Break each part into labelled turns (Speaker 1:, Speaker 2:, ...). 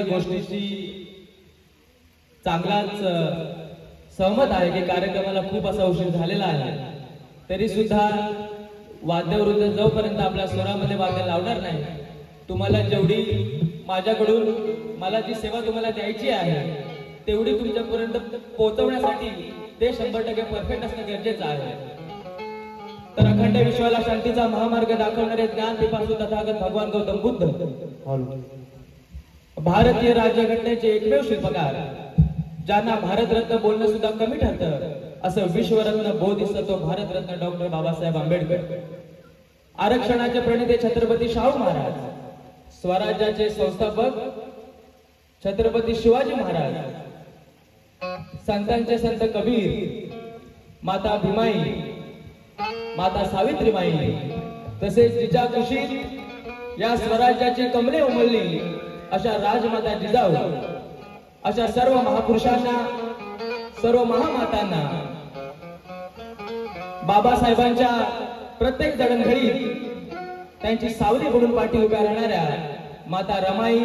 Speaker 1: गोष्टीशी चांगलाच सहमत आहे की कार्यक्रमाला खूप असा उशीर झालेला आहे, तरी सुद्धा वाद्यवृंद जोपर्यंत आपल्या स्वरामध्ये वाद्य लावणार नाही, तुम्हाला जेवढी माझ्याकडून मला जी सेवा तुम्हाला द्यायची आहे तेवढी तुमच्यापर्यंत पोहोचवण्यासाठी ते 100% परफेक्ट असणं गरजेचं आहे. तर अखंड विश्वाला शांतीचा महामार्ग दाखवणारे ज्ञान पिपासू तथागत भगवान गौतम बुद्ध, भारतीय राज्यघटनेचे एकमेव शिल्पकार, ज्यांना भारतरत्न बोलणं सुद्धा कमी ठरतं असं विश्वरत्न बोधिसत्व भारतरत्न डॉक्टर बाबासाहेब आंबेडकर, आरक्षणाचे प्रणेते छत्रपती शाहू महाराज, स्वराज्याचे संस्थापक छत्रपती शिवाजी महाराज, संतांचे संत कबीर, माता भीमाई, माता सावित्रीबाई, तसेच जिजा कुशीत या स्वराज्याची कमले उमलली अशा राजमाता जिजाऊ, अशा सर्व महापुरुषांना, सर्व महामातांना, बाबासाहेबांच्या प्रत्येक जडणघडीत त्यांची सावली म्हणून पाठी उभ्या राहणाऱ्या माता रमाई,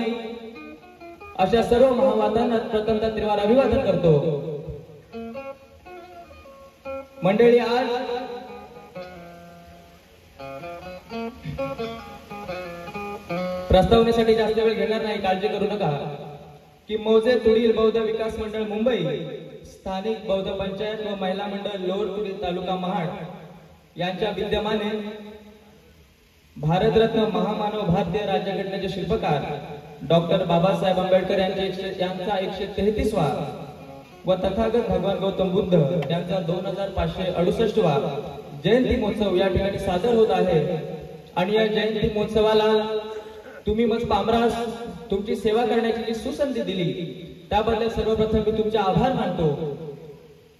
Speaker 1: अशा सर्व महामातांना प्रथमतः त्रिवार अभिवादन करतो. मंडळी, आज प्रस्तावनेसाठी जास्त वेळ घेणार नाही, काळजी करू नका. की मौजे तुडील बौद्ध विकास मंडळ मुंबई, स्थानिक बौद्ध पंचायत व महिला मंडळ लोअर तुडील तालुका महाड यांच्या विद्यमाने भारतरत्न महामानव भारतीय राज्यघटनेचे शिल्पकार डॉक्टर बाबासाहेब आंबेडकर यांचा 133वा व तथागत भगवान गौतम बुद्ध यांचा 2568वा जयंती महोत्सव या ठिकाणी सादर होत आहे. आणि या जयंती महोत्सवाला तुम्ही मग पामरास तुमची सेवा करण्याची जी सुसंधी दिली त्याबद्दल सर्वप्रथम मी तुमचे आभार मानतो.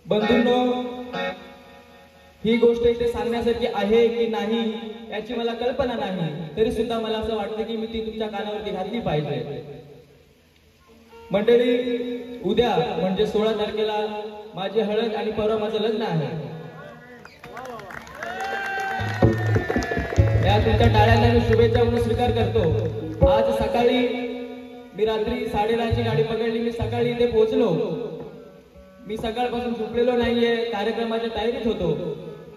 Speaker 1: बंधूंनो, ही गोष्ट इथे सांगण्यासारखी आहे की नाही याची मला कल्पना नाही, तरी सुद्धा मला असं वाटतं की मी ती तुमच्या कानावरती घातली पाहिजे. मंडळी, उद्या म्हणजे 16 तारखेला माझी हळद आणि परवा माझं लग्न आहे. या तुमच्या टाळ्यांना मी शुभेच्छा म्हणून स्वीकार करतो. आज सकाळी मी रात्री 10:30ची गाडी पकडली, मी सकाळी इथे पोहोचलो. मी सकाळपासून झोपलेलो नाहीये, कार्यक्रमाच्या तयारीत होतो.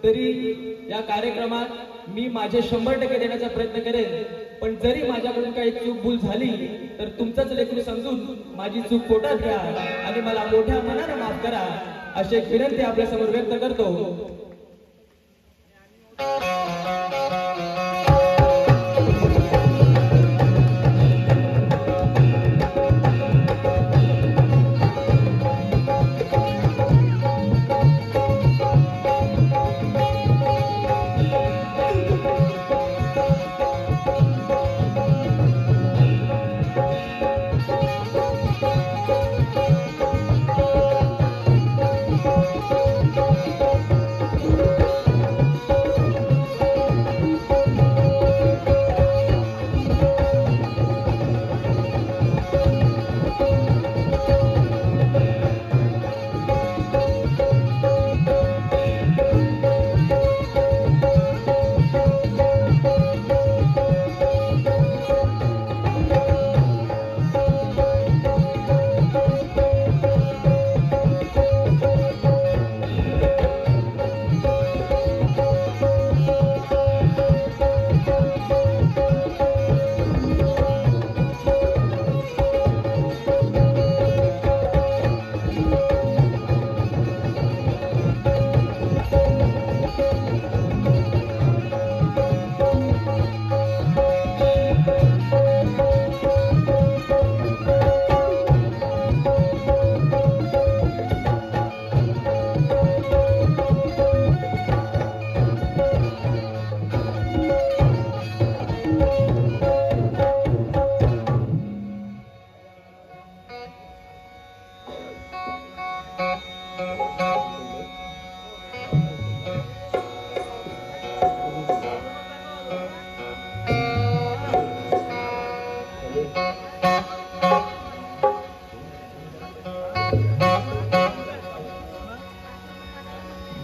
Speaker 1: तरी या कार्यक्रमात मी माझे 100% देण्याचा प्रयत्न करेन. पण जरी माझ्याकडून काही चूक भूल झाली तर तुमचंच लेकरू समजून माझी चूक पोटात घ्या आणि मला मोठ्या मनाने माफ करा अशी एक विनंती आपल्या समोर व्यक्त करतो.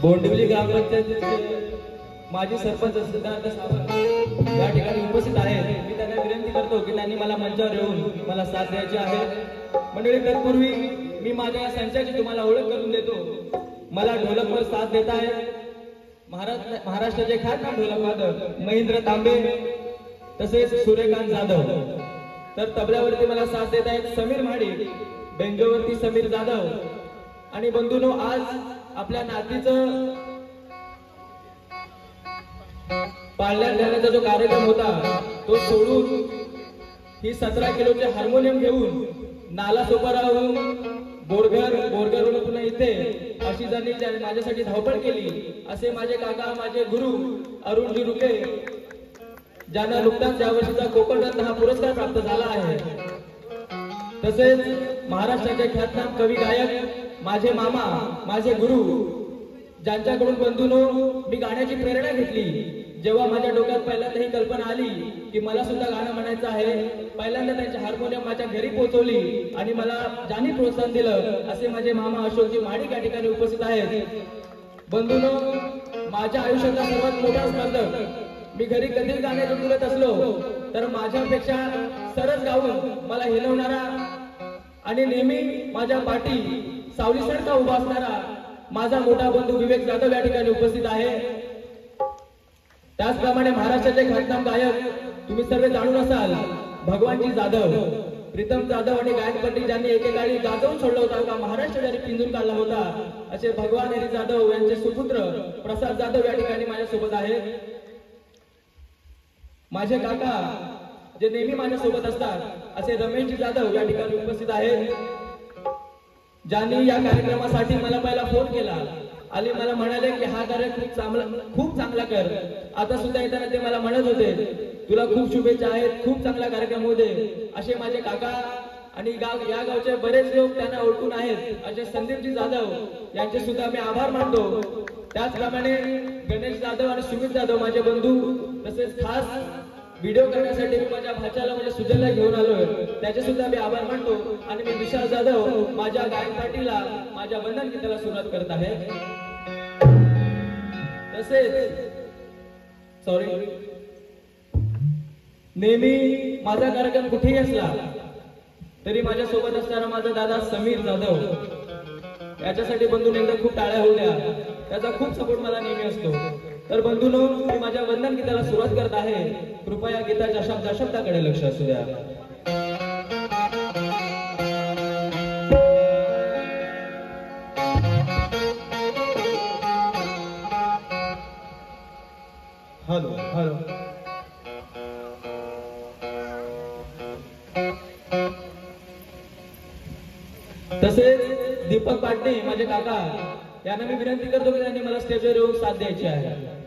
Speaker 1: बोंडिवली ग्रामपंचायतीचे माजी सरपंच सिद्धार्थ सावंत या ठिकाणी उपस्थित आहेत. मी त्यांना विनंती करतो की त्यांनी मला मंचावर येऊन मला साथ द्यायची आहे. मंडळी, तत्पूर्वी मी माझ्या या संचाची तुम्हाला ओळख करून देतो. मला ढोलकवर साथ देत आहेत महाराष्ट्राचे ख्यातनाम ढोलक वादक महेंद्र तांबे तसेच सूर्यकांत जाधव. तर तबल्यावरती मला साथ देत आहेत समीर महाडिक, बेंजोवरती समीर जाधव. आणि बंधूंनो, आज आपल्या नातीचं पाळण्यात घालण्याचा जो कार्यक्रम होता तो सोडून ही 17 किलोचे हार्मोनियम घेऊन नाला सोपारावरून बोरघरवरून पुन्हा इथे अशी ज्यांनी माझ्यासाठी धावपळ केली असे माझे काका, माझे गुरु अरुणजी रुके, ज्यांना नुकताच यावर्षीचा कोकणरत्न हा पुरस्कार प्राप्त झाला आहे. तसेच महाराष्ट्राचे ख्यातनाम कवी गायक माझे मामा, माझे गुरु, ज्यांच्याकडून बंधूंनो मी गाण्याची प्रेरणा घेतली. जेव्हा माझ्या डोक्यात पहिल्यांदा ही कल्पना आली की मला सुद्धा गाणं म्हणायचं आहे, पहिल्यांदा त्यांचे हार्मोनियम माझ्या घरी पोहोचवली आणि मला ज्यांनी प्रोत्साहन दिलं असे माझे मामा अशोकजी महाडिक या ठिकाणी उपस्थित आहेत. बंधूंनो, माझ्या आयुष्याचा सर्वात मोठा स्पर्धक मी घरी कधी गाणे गुणगुणत असलो तर माझ्यापेक्षा सरस गाऊन मला हिलवणारा आणि नेहमी माझ्या पाठी सावलीसारखा उभा असणारा माझा मोठा बंधू विवेक जाधव या ठिकाणी उपस्थित आहे. त्याचप्रमाणे महाराष्ट्राचे ख्यातनाम गायक तुम्ही सर्व जाणून असाल भगवानजी जाधव, प्रीतम जाधव आणि गायक पंडित ज्यांनी एकेकाळी गाजवून सोडला होता का महाराष्ट्र जरी पिंजून काढला होता असे भगवान हरी जाधव यांचे सुपुत्र प्रसाद जाधव या ठिकाणी माझ्यासोबत आहेत. माझे काका जे नेहमी माझ्यासोबत असतात असे रमेशजी जाधव या ठिकाणी उपस्थित आहेत, ज्यांनी या कार्यक्रमासाठी मला पहिला फोन केला आणि मला म्हणाले की हा कार्यक्रम खूप चांगला कर. आता सुद्धा येताना ते मला म्हणत होते तुला खूप शुभेच्छा आहेत, खूप चांगला कार्यक्रम होऊ दे. असे माझे काका आणि या गावचे बरेच लोक त्यांना ओळखून आहेत असे संदीपजी जाधव यांचे सुद्धा मी आभार मानतो. त्याचप्रमाणे गणेश जाधव आणि सुमित जाधव माझे बंधू, तसेच खास व्हिडिओ करण्यासाठी मी माझ्या भाच्याला म्हणजे सुजलला घेऊन आलोय, त्याचे सुद्धा मी आभार मानतो. आणि मी विशाल जाधव माझ्या गायन पार्टीला माझ्या वंदन गीताला सुरुवात करत आहे. तसेच नेहमी माझा कार्यक्रम कुठेही असला तरी माझ्या सोबत असणारा माझा दादा समीर जाधव, याच्यासाठी बंधूंनी एकदा खूप टाळ्या होत्या, त्याचा खूप सपोर्ट मला नेहमी असतो. तर बंधूंनो, मी माझ्या वंदन गीताला सुरुवात करत आहे. कृपया गीताच्या शब्दाकडे लक्ष असू द्या. हॅलो हॅलो तसेच दीपक पाटणे माझे काका यांना मी विनंती करतो की त्यांनी मला स्टेजवर येऊन साथ द्यायची आहे.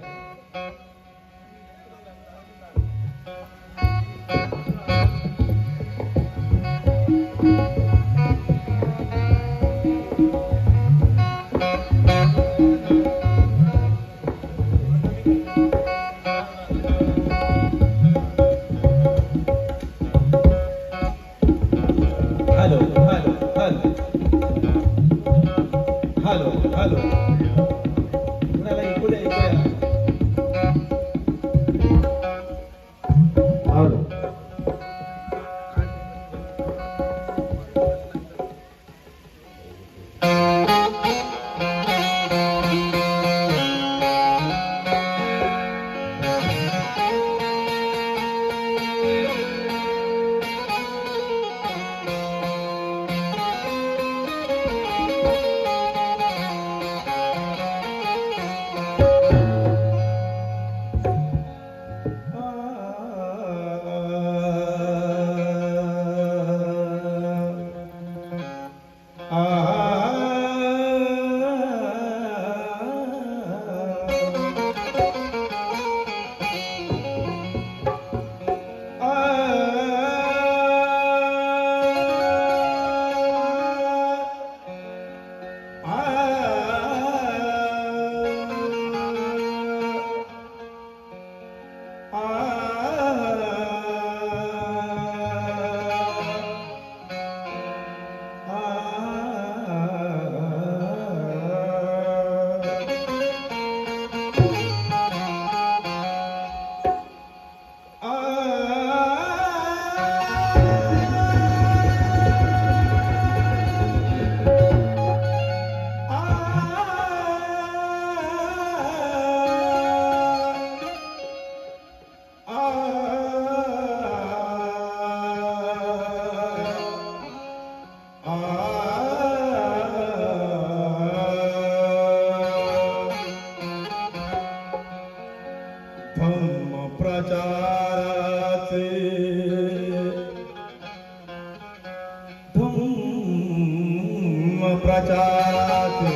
Speaker 2: प्रचाराचे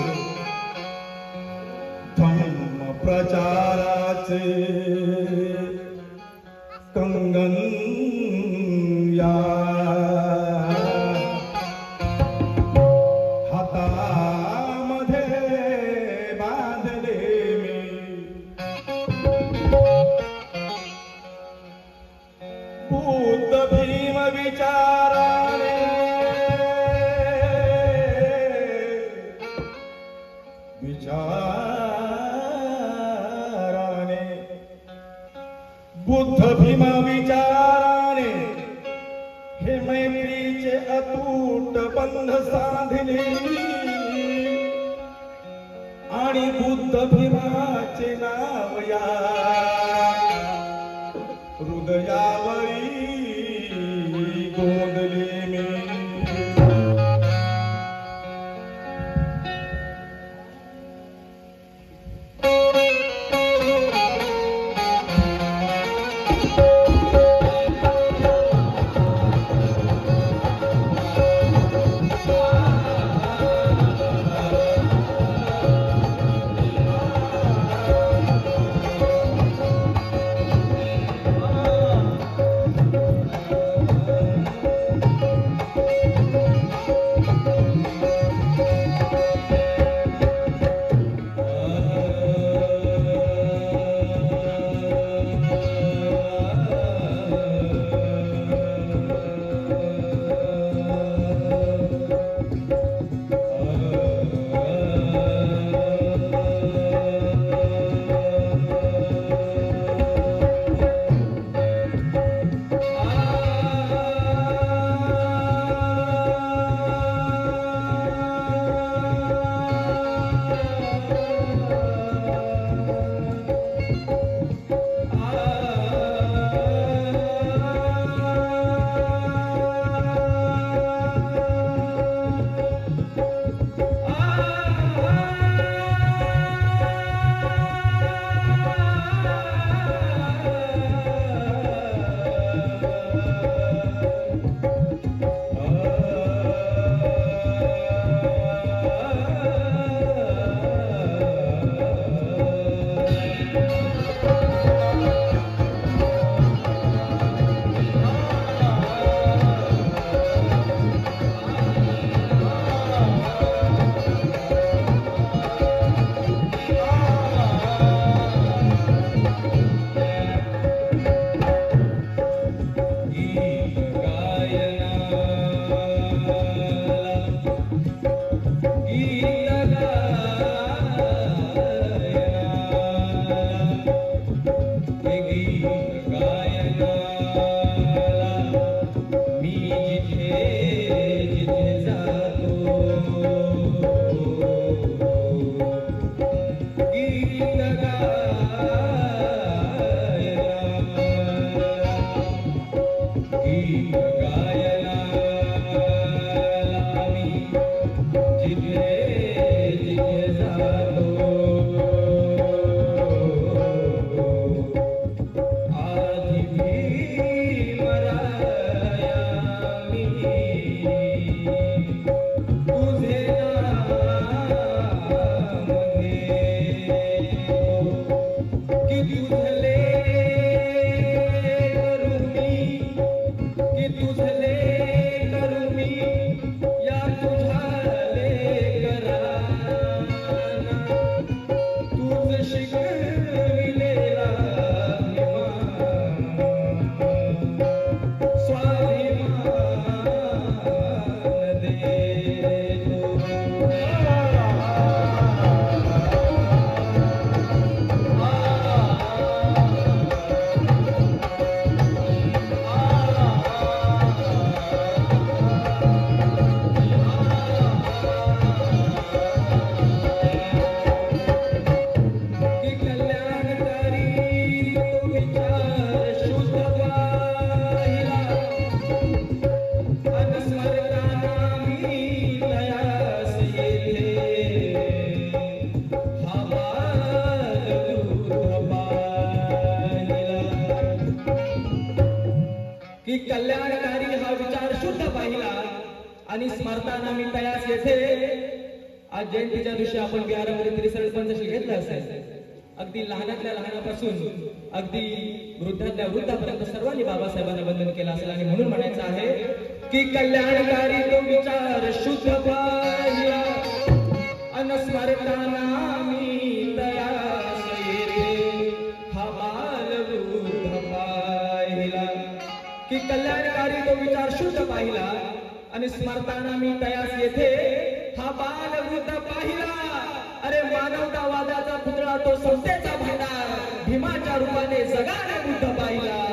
Speaker 2: धम्म प्रचाराचे कंगन या हातामध्ये बांधले मी बुद्ध भीम विचाराने बुद्ध भीम विचाराने हे मैत्रीचे अतूट बंध साधले आणि बुद्ध भीमाचे नाव या हृदयावरी गोंदले मी
Speaker 1: की कल्याणकारी हा विचार शुद्ध पाहिला आणि स्मरताना मी तयास येथे आज जयंतीच्या दिवशी आपण विहारामध्ये त्रिसळ पंचशील घेतलं असेल. अगदी लहानातल्या लहानापासून अगदी वृद्धातल्या वृद्धापर्यंत सर्वांनी बाबासाहेबांना वंदन केलं असेल आणि म्हणून म्हणायचं आहे की कल्याणकारी तो विचार शुद्ध पाहिला अनस्मरताना मी तयास येते हा बाल वृद्ध पाहिला. की कल्याणकारी तो विचार शुद्ध पाहिला आणि स्मरताना मी तयास येथे हा बाल वृद्ध पाहिला. अरे मानवतावादाचा पुतळा तो संस्थेचा भांडार भीमाच्या रूपाने जगाने बुद्ध पाहिला.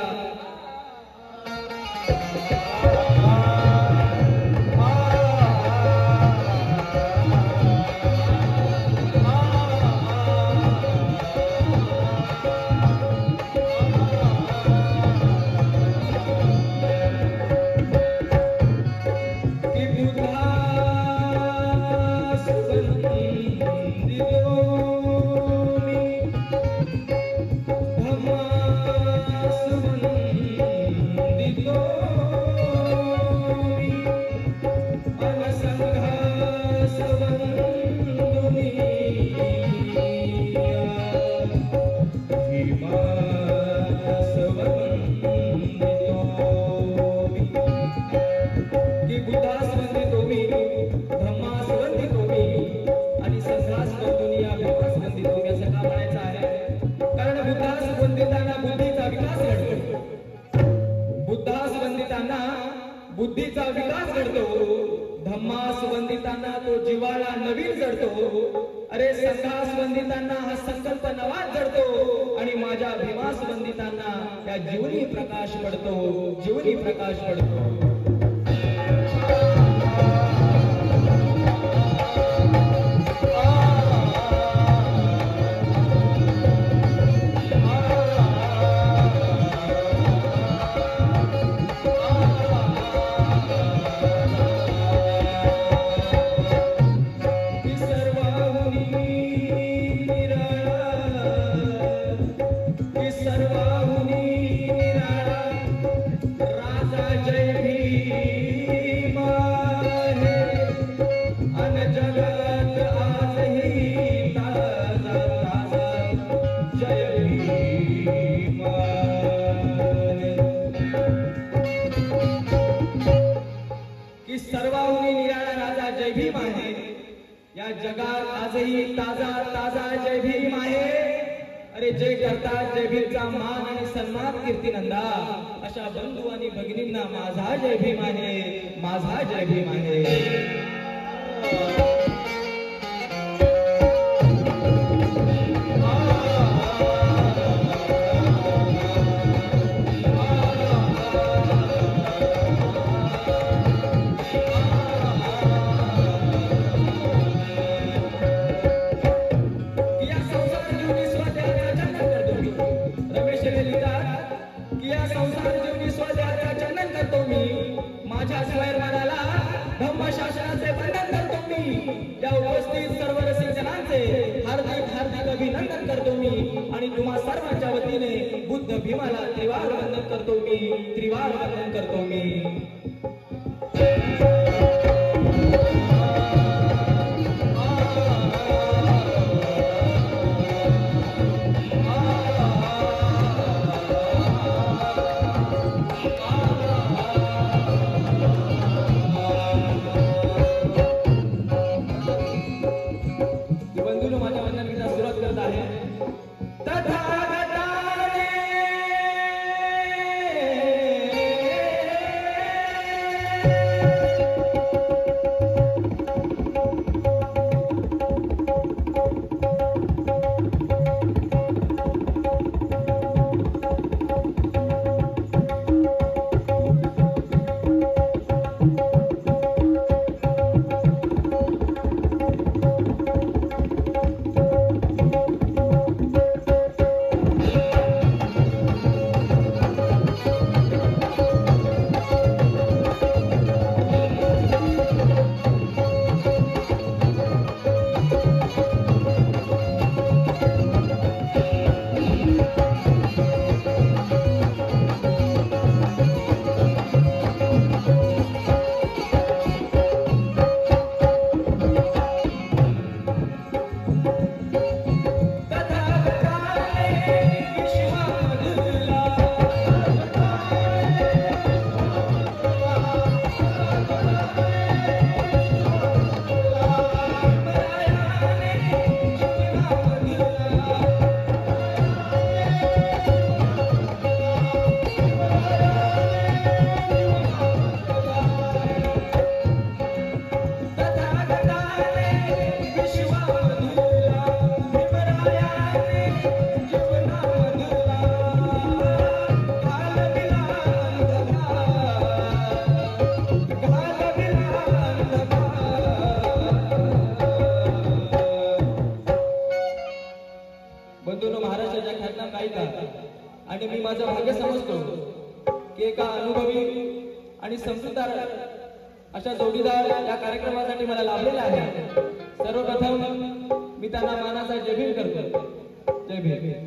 Speaker 1: बुद्धीचा विकास घडतो, धम्मास वंदितांना तो जिव्हाळा नवीन जडतो. अरे संघास वंदितांना हा संकल्प नवाच जडतो आणि माझ्या भीमास वंदितांना या जीवनी प्रकाश पडतो, जीवनी प्रकाश पडतो. जगात आजही ताजा ताजा जय भीम आहे. अरे जय करतात जय भीमचा मान आणि सन्मान कीर्तिनंदा अशा बंधू आणि भगिनींना माझा जय भीम आहे, माझा जय भीम आहे. धम्मशासनाचे वंदन करतो मी. या उपस्थित सर्व रसिक जनांचे हार्दिक हार्दिक अभिनंदन करतो मी आणि तुम्हा सर्वांच्या वतीने बुद्ध भीमाला त्रिवार वंदन करतो मी, त्रिवार वंदन करतो मी. आणि मी माझं भाग्य समजतो की एका अनुभवी आणि समजूतदार अशा जोडीदार या कार्यक्रमासाठी मला लाभलेला आहे. सर्वप्रथम मी त्यांना मानाचा जय भीम करतो. जय भीम.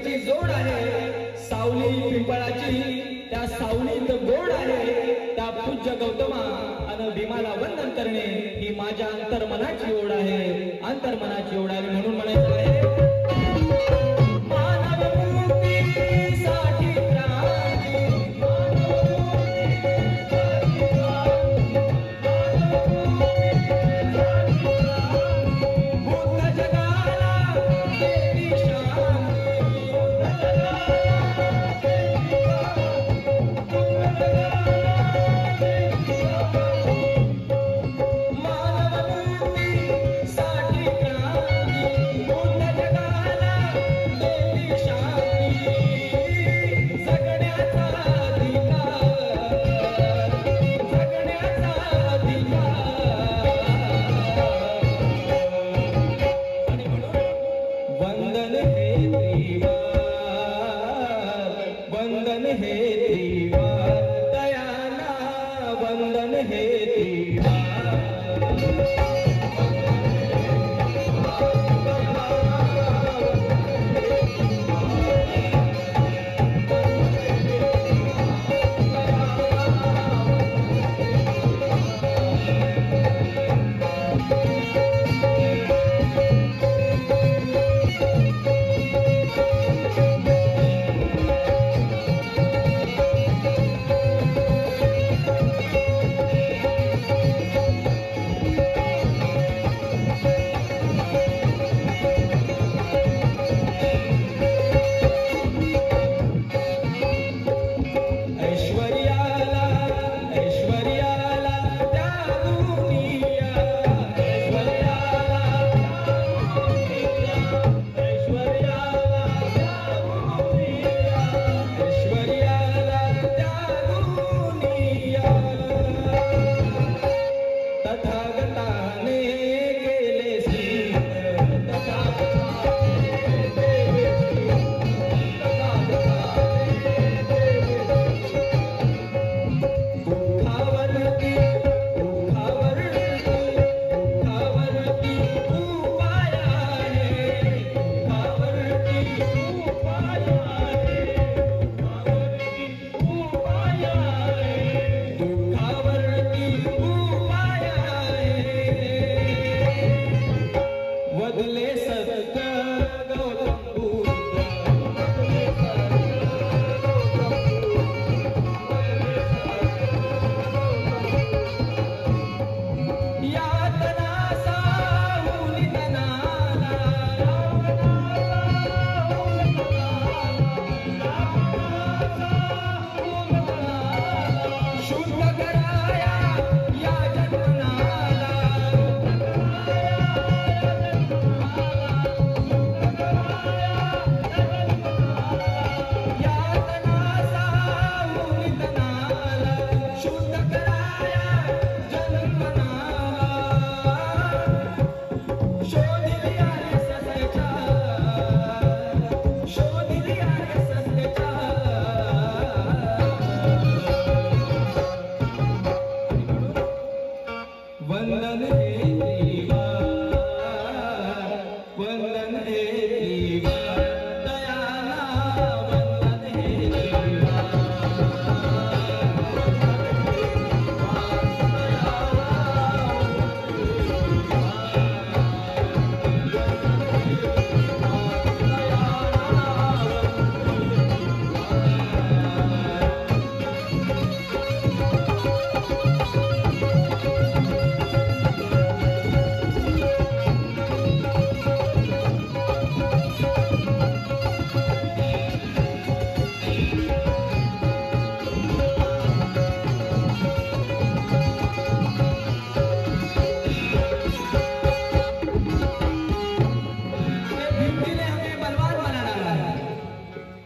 Speaker 1: सगळीची जोड आहे सावली पिंपळाची त्या सावलीत गोड आहे त्या पूज्य गौतमा आणि भीमाला वंदन करणे ही माझ्या अंतर्मनाची ओढ आहे अंतर्मनाची ओढ आहे म्हणून म्हणायचं आहे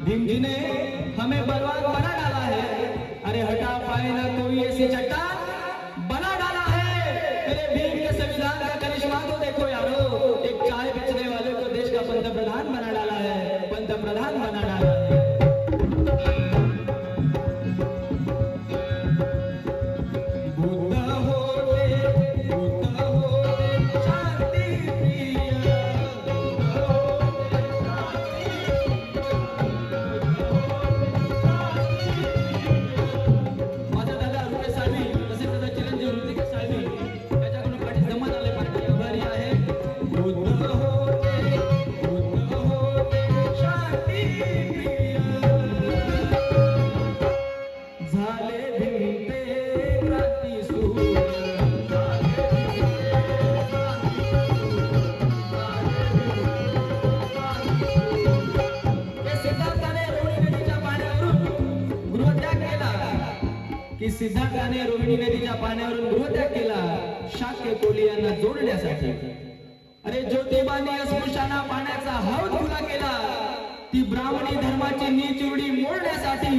Speaker 3: भीम जी ने हमें बलवान बना डाला है। अरे हटा पाए ना कोई ऐसी चट्टा बना डाला है। तेरे भीम के संविधान का करिश्मा तो देखो यारो, एक चाय बेचने वाले को देश का पंतप्रधान बना डाला है, पंतप्रधान बना डाला है। की सिद्धार्थाने रोहिणी नदीच्या पाण्यावरून गृहत्याग केला शाक्य कोली यांना जोडण्यासाठी. अरे ज्योतिबाने अस्पृश्यांना पाण्याचा हौद खुला केला ती ब्राह्मणी धर्माची नीच रूढी मोडण्यासाठी.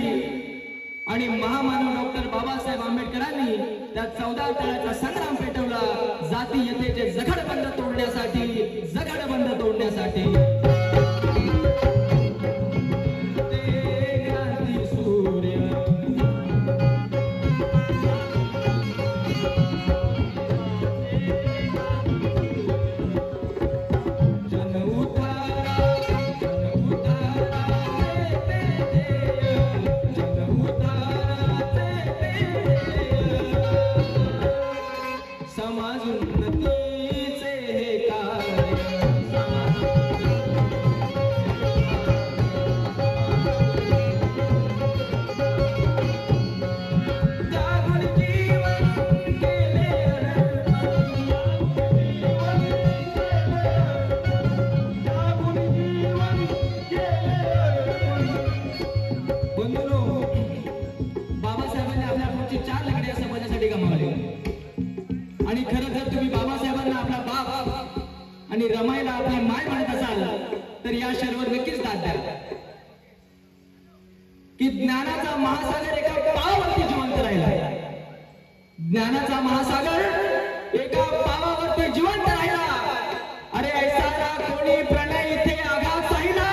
Speaker 3: आणि महामानव डॉक्टर बाबासाहेब आंबेडकरांनी त्या 14 तळ्याचा संग्राम पेटवला जातीयतेचे जखडबंद तोडण्यासाठी. जखडबंद तोडण्यासाठी आणि रमायला आपली माय म्हणत असाल तर या शहरावर नक्कीच दाद द्या की ज्ञानाचा महासागर एका पावावरती जिवंत राहिला. ज्ञानाचा महासागर एका पावावरती जिवंत राहिला. अरे ऐसा कोणी प्रणय इथे आघात साहिला.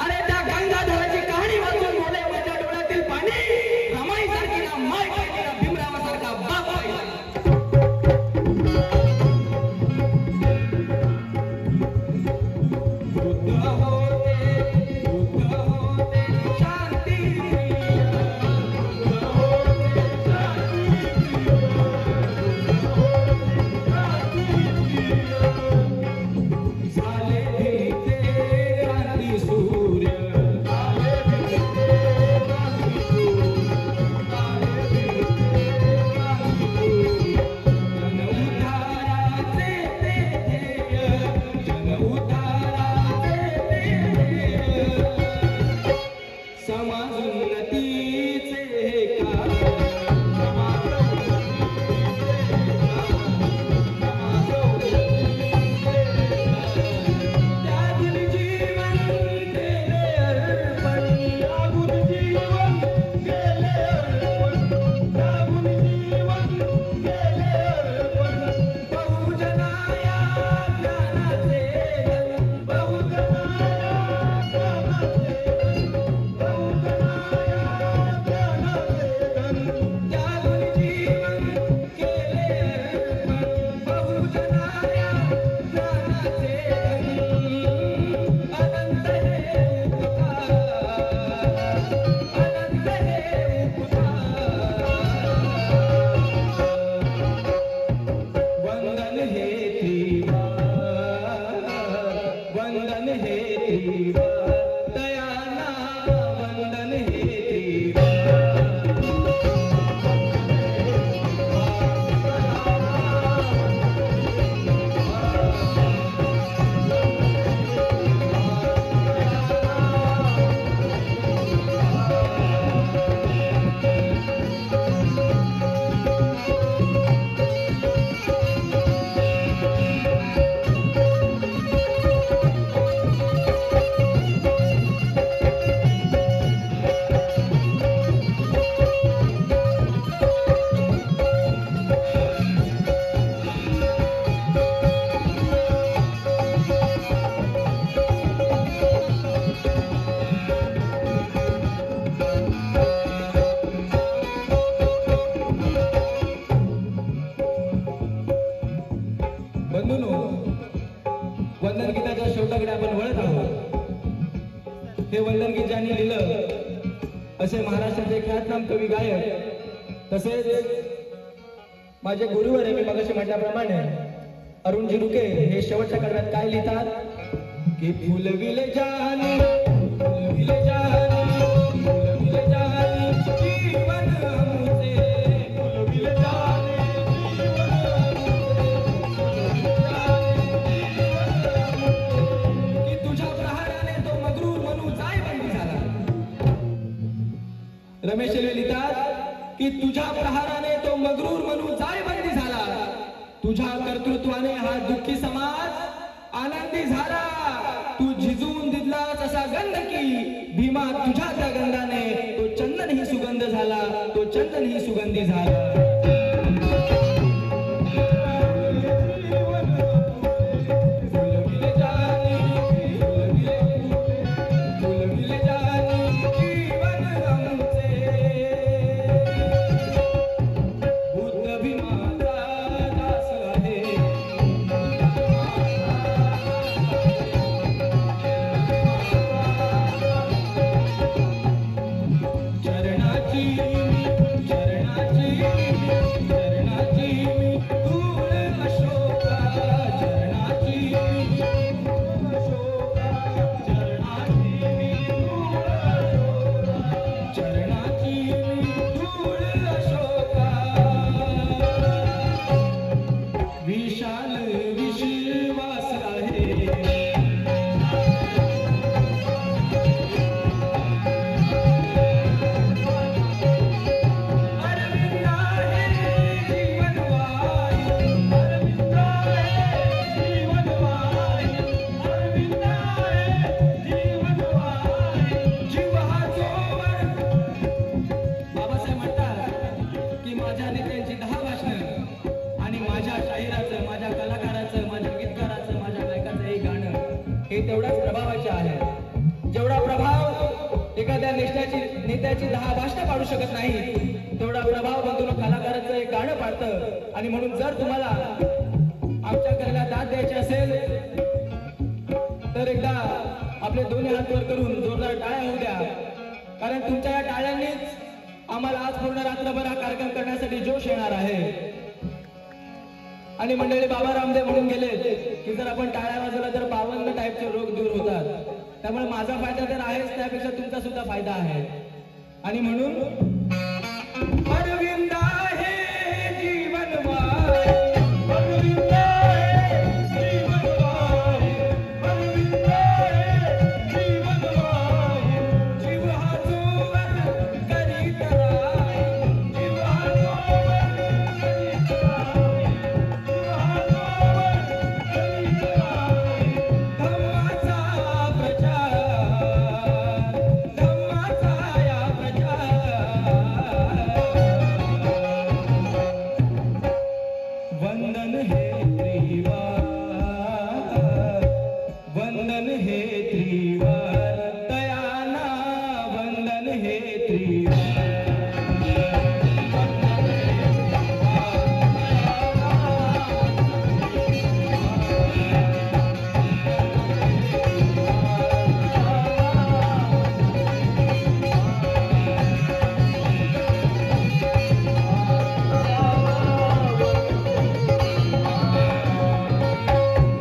Speaker 3: अरे त्या गंगाधराची कहाणी वाचून डोळे माझ्या डोळ्यातील पाणी रमाई सारखी ना माय पाहिजे ना भीमरावासारखा बाप पाहिजे. वंदन गीताच्या शेवटाकडे आपण वळत आहोत. हे वंदन गीत ज्यांनी लिहिलं असे महाराष्ट्राचे ख्यातनाम कवी गायक तसेच माझे गुरुवर आहे मी मगाशी म्हटल्याप्रमाणे अरुणजी रुके हे शेवटच्या कडव्यात काय लिहितात की फुलविले जानी फुलविले जानी फुलविले जानी जीवन मुझे फुलविले जानी की तुझ्या प्रहाराने तो मगरूर म्हणून जाय बंदी झाला. रमेश लिहितात की तुझ्या प्रहाराने तो मगरूर म्हणून जायबंदी झाला. तुझ्या कर्तृत्वाने हा दुःखी समाज आनंदी झाला. तू झिजवून दिलास असा गंध की भीमा तुझ्या त्या गंधाने तो चंदन ही सुगंध झाला. तो चंदन ही सुगंधी झाला. तेवढाच प्रभावाचे आहे. जेवढा प्रभाव एखाद्या नेत्याची 10 भाषणं पाडू शकत नाही तेवढा प्रभाव बंधून कलाकाराचं एक गाणं पाडतं. आणि म्हणून जर तुम्हाला आमच्या कलेला दाद द्यायची असेल तर एकदा आपले दोन्ही हात वर करून जोरदार टाळ्या होऊ द्या. कारण तुमच्या या टाळ्यांनीच आम्हाला आज पूर्ण रात्रभर हा कार्यक्रम करण्यासाठी जोश येणार आहे. आणि मंडळी बाबा रामदेव म्हणून गेले की जर आपण टाळ्या वाजवला तर 52 टाईपचे रोग दूर होतात. त्यामुळे माझा फायदा तर आहेच त्यापेक्षा तुमचा सुद्धा फायदा आहे. आणि म्हणून अरविंद आहे जीवनवाय, अरविंद आहे जीवनवाय, अरविंद आहे जीवनवाय. जीव हा जोवर करीत राय, जीव हा जोवर करीत राय, जीव हा जोवर करीत राय. धम्माचा प्रचार, धम्माचा या प्रचार. वंदन हे त्रिवार, वंदन हे त्रिवार, दयाना वंदन हे त्रिवार.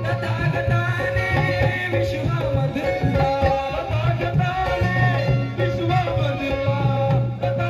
Speaker 3: तथागताने विश्वामधला, तथागताने विश्वामधला, तथागताने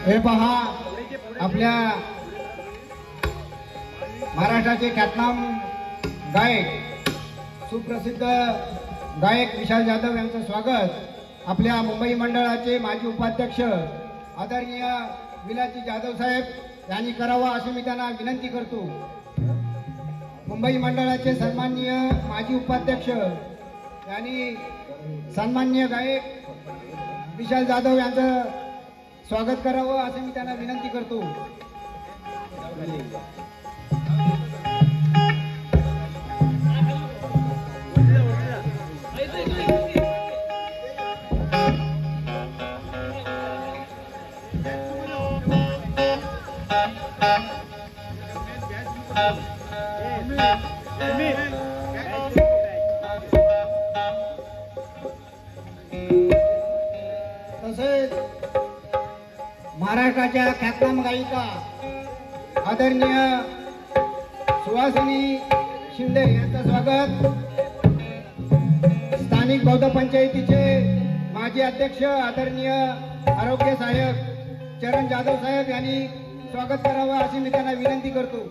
Speaker 4: हे पहा, आपल्या महाराष्ट्राचे ख्यातनाम गायक सुप्रसिद्ध गायक विशाल जाधव यांचं स्वागत आपल्या मुंबई मंडळाचे माजी उपाध्यक्ष आदरणीय विलाजी जाधव साहेब यांनी करावा अशी मी त्यांना विनंती करतो. मुंबई मंडळाचे सन्माननीय माजी उपाध्यक्ष यांनी सन्माननीय गायक विशाल जाधव यांचं स्वागत करावं असे मी त्यांना विनंती करतो. तसेच महाराष्ट्राच्या ख्यातनाम गायिका आदरणीय सुहासिनी शिंदे यांचं स्वागत स्थानिक बौद्ध पंचायतीचे माजी अध्यक्ष आदरणीय आरोग्य सहाय्यक चरण जाधव साहेब यांनी स्वागत करावं अशी मी त्यांना विनंती करतो.